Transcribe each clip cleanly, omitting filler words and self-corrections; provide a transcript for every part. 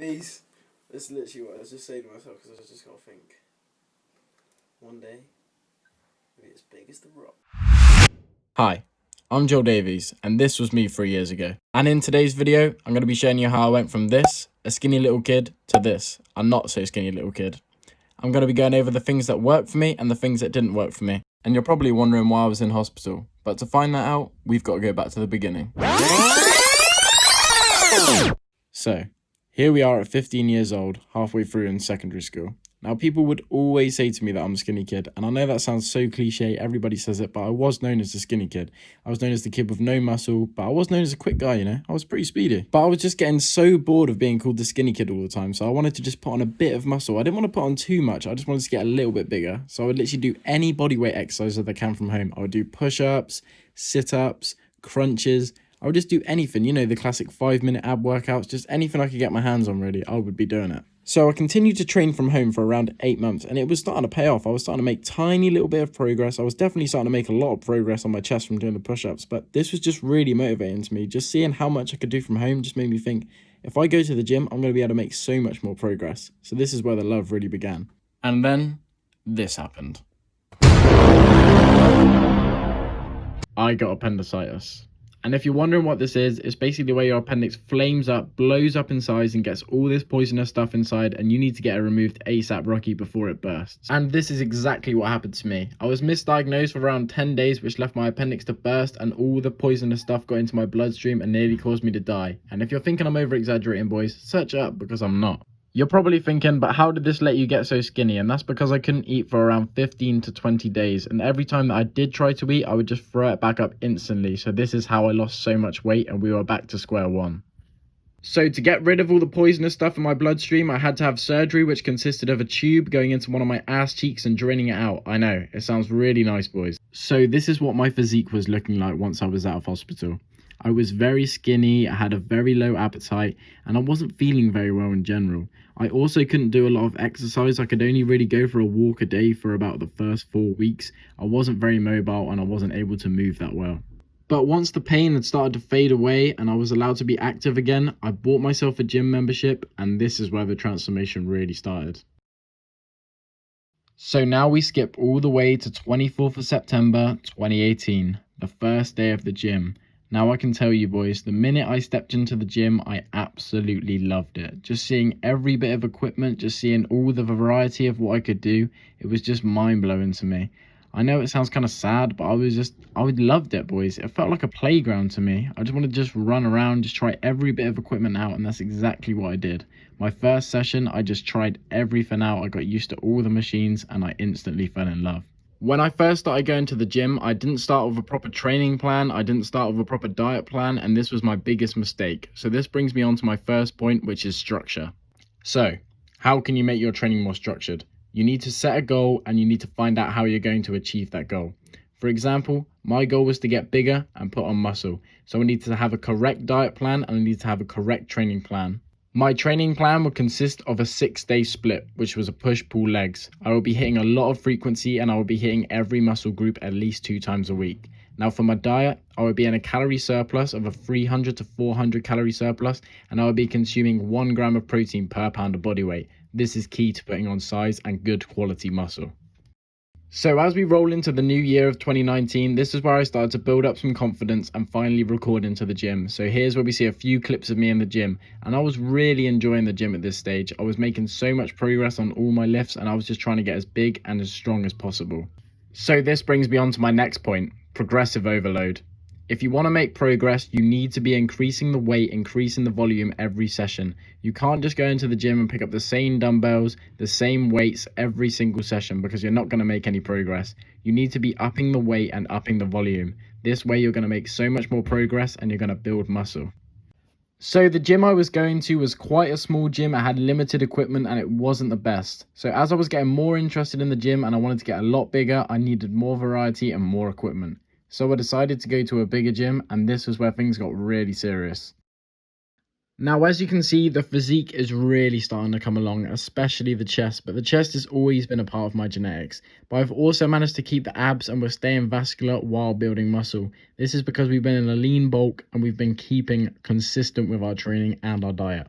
Peace. That's literally what I was just saying to myself, because I just got to think. One day, it'll be as big as the rock. Hi, I'm Joel Davies, and this was me 3 years ago. And in today's video, I'm going to be showing you how I went from this, a skinny little kid, to this, a not so skinny little kid. I'm going to be going over the things that worked for me and the things that didn't work for me. And you're probably wondering why I was in hospital. But to find that out, we've got to go back to the beginning. So, here we are at 15 years old, halfway through in secondary school. Now, people would always say to me that I'm a skinny kid, and I know that sounds so cliche, everybody says it, but I was known as the skinny kid. I was known as the kid with no muscle, but I was known as a quick guy, you know? I was pretty speedy. But I was just getting so bored of being called the skinny kid all the time, so I wanted to just put on a bit of muscle. I didn't want to put on too much, I just wanted to get a little bit bigger. So I would literally do any bodyweight exercise that I can from home. I would do push-ups, sit-ups, crunches. I would just do anything, you know, the classic 5-minute ab workouts, just anything I could get my hands on, really, I would be doing it. So I continued to train from home for around 8 months, and it was starting to pay off. I was starting to make tiny little bit of progress. I was definitely starting to make a lot of progress on my chest from doing the push-ups, but this was just really motivating to me. Just seeing how much I could do from home just made me think, if I go to the gym, I'm going to be able to make so much more progress. So this is where the love really began. And then this happened. I got appendicitis. And if you're wondering what this is, it's basically where your appendix flames up, blows up in size, and gets all this poisonous stuff inside, and you need to get it removed ASAP Rocky before it bursts. And this is exactly what happened to me. I was misdiagnosed for around 10 days, which left my appendix to burst, and all the poisonous stuff got into my bloodstream and nearly caused me to die. And if you're thinking I'm over-exaggerating, boys, search it up, because I'm not. You're probably thinking, but how did this let you get so skinny? And that's because I couldn't eat for around 15 to 20 days. And every time that I did try to eat, I would just throw it back up instantly. So this is how I lost so much weight, and we were back to square one. So to get rid of all the poisonous stuff in my bloodstream, I had to have surgery, which consisted of a tube going into one of my ass cheeks and draining it out. I know, it sounds really nice, boys. So this is what my physique was looking like once I was out of hospital. I was very skinny, I had a very low appetite, and I wasn't feeling very well in general. I also couldn't do a lot of exercise. I could only really go for a walk a day for about the first 4 weeks. I wasn't very mobile, and I wasn't able to move that well. But once the pain had started to fade away and I was allowed to be active again, I bought myself a gym membership, and this is where the transformation really started. So now we skip all the way to 24th of September 2018, the first day of the gym. Now I can tell you, boys, the minute I stepped into the gym, I absolutely loved it. Just seeing every bit of equipment, just seeing all the variety of what I could do, it was just mind-blowing to me. I know it sounds kind of sad, but I loved it, boys. It felt like a playground to me. I just wanted to just run around, just try every bit of equipment out, and that's exactly what I did. My first session, I just tried everything out. I got used to all the machines, and I instantly fell in love. When I first started going to the gym, I didn't start with a proper training plan, I didn't start with a proper diet plan, and this was my biggest mistake. So this brings me on to my first point, which is structure. So, how can you make your training more structured? You need to set a goal, and you need to find out how you're going to achieve that goal. For example, my goal was to get bigger and put on muscle. So I need to have a correct diet plan, and I need to have a correct training plan. My training plan would consist of a 6-day split, which was a push-pull legs. I would be hitting a lot of frequency, and I would be hitting every muscle group at least 2 times a week. Now for my diet, I would be in a calorie surplus of a 300 to 400 calorie surplus, and I would be consuming 1 gram of protein per pound of body weight. This is key to putting on size and good quality muscle. So as we roll into the new year of 2019, this is where I started to build up some confidence and finally record into the gym. So here's where we see a few clips of me in the gym, and I was really enjoying the gym at this stage. I was making so much progress on all my lifts, and I was just trying to get as big and as strong as possible. So this brings me on to my next point, progressive overload. If you want to make progress, you need to be increasing the weight, increasing the volume every session. You can't just go into the gym and pick up the same dumbbells, the same weights every single session, because you're not going to make any progress. You need to be upping the weight and upping the volume. This way you're going to make so much more progress, and you're going to build muscle. So the gym I was going to was quite a small gym. It had limited equipment, and it wasn't the best. So as I was getting more interested in the gym and I wanted to get a lot bigger, I needed more variety and more equipment. So I decided to go to a bigger gym, and this was where things got really serious. Now, as you can see, the physique is really starting to come along, especially the chest, but the chest has always been a part of my genetics. But I've also managed to keep the abs, and we're staying vascular while building muscle. This is because we've been in a lean bulk, and we've been keeping consistent with our training and our diet.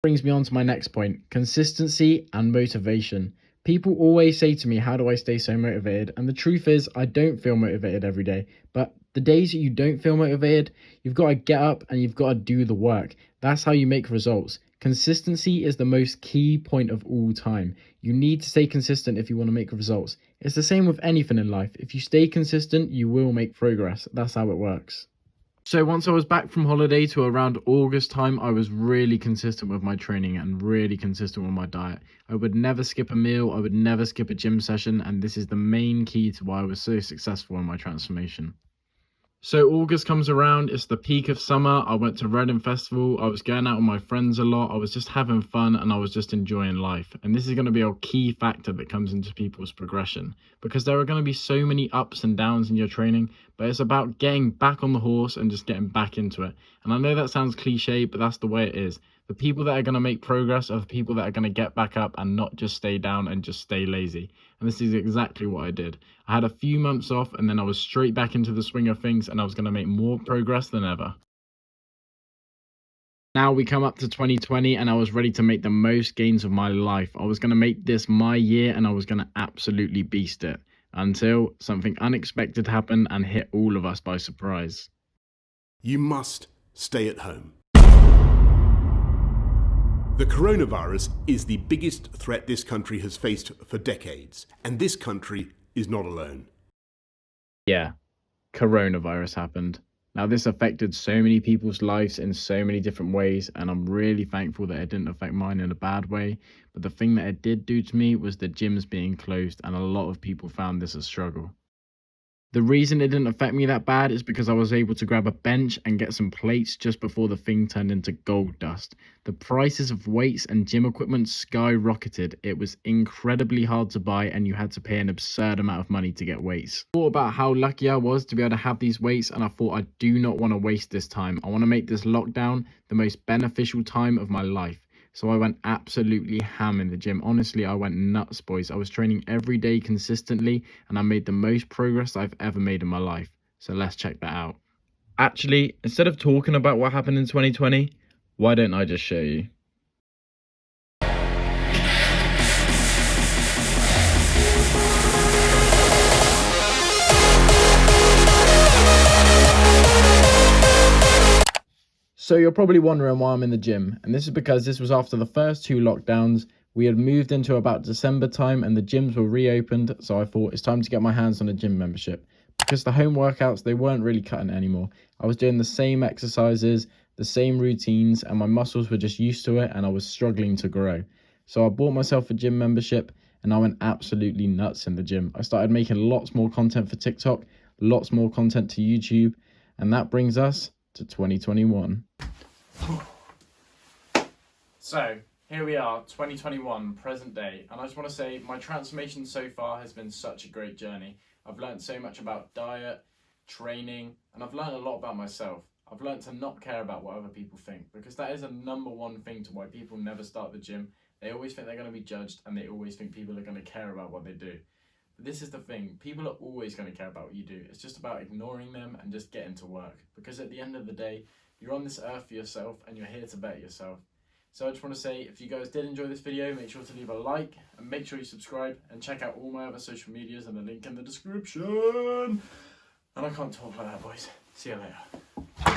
Brings me on to my next point, consistency and motivation. People always say to me, how do I stay so motivated? And the truth is, I don't feel motivated every day. But the days that you don't feel motivated, you've got to get up and you've got to do the work. That's how you make results. Consistency is the most key point of all time. You need to stay consistent if you want to make results. It's the same with anything in life. If you stay consistent, you will make progress. That's how it works. So once I was back from holiday to around August time, I was really consistent with my training and really consistent with my diet. I would never skip a meal, I would never skip a gym session, and this is the main key to why I was so successful in my transformation. So August comes around, it's the peak of summer, I went to Reading Festival, I was going out with my friends a lot, I was just having fun and I was just enjoying life. And this is going to be a key factor that comes into people's progression, because there are going to be so many ups and downs in your training, but it's about getting back on the horse and just getting back into it. And I know that sounds cliche, but that's the way it is. The people that are going to make progress are the people that are going to get back up and not just stay down and just stay lazy. And this is exactly what I did. I had a few months off and then I was straight back into the swing of things and I was going to make more progress than ever. Now we come up to 2020 and I was ready to make the most gains of my life. I was going to make this my year and I was going to absolutely beast it. Until something unexpected happened and hit all of us by surprise. You must stay at home. The coronavirus is the biggest threat this country has faced for decades, and this country is not alone. Yeah, coronavirus happened. Now this affected so many people's lives in so many different ways, and I'm really thankful that it didn't affect mine in a bad way. But the thing that it did do to me was the gyms being closed, and a lot of people found this a struggle. The reason it didn't affect me that bad is because I was able to grab a bench and get some plates just before the thing turned into gold dust. The prices of weights and gym equipment skyrocketed. It was incredibly hard to buy and you had to pay an absurd amount of money to get weights. I thought about how lucky I was to be able to have these weights and I thought I do not want to waste this time. I want to make this lockdown the most beneficial time of my life. So I went absolutely ham in the gym. Honestly, I went nuts, boys. I was training every day consistently and I made the most progress I've ever made in my life. So let's check that out. Actually, instead of talking about what happened in 2020, why don't I just show you? So you're probably wondering why I'm in the gym, and this is because this was after the first 2 lockdowns. We had moved into about December time and the gyms were reopened, so I thought it's time to get my hands on a gym membership. Because the home workouts, they weren't really cutting it anymore. I was doing the same exercises, the same routines, and my muscles were just used to it and I was struggling to grow. So I bought myself a gym membership and I went absolutely nuts in the gym. I started making lots more content for TikTok, lots more content to YouTube, and that brings us to 2021. So here we are, 2021, present day, and I just want to say my transformation so far has been such a great journey. I've learned so much about diet, training, and I've learned a lot about myself. I've learned to not care about what other people think, because that is a #1 thing to why people never start the gym. They always think they're going to be judged and they always think people are going to care about what they do. But this is the thing, people are always going to care about what you do. It's just about ignoring them and just getting to work, because at the end of the day, you're on this earth for yourself and you're here to better yourself. So I just want to say, if you guys did enjoy this video, make sure to leave a like and make sure you subscribe and check out all my other social medias and the link in the description. And I can't talk like that, boys. See you later.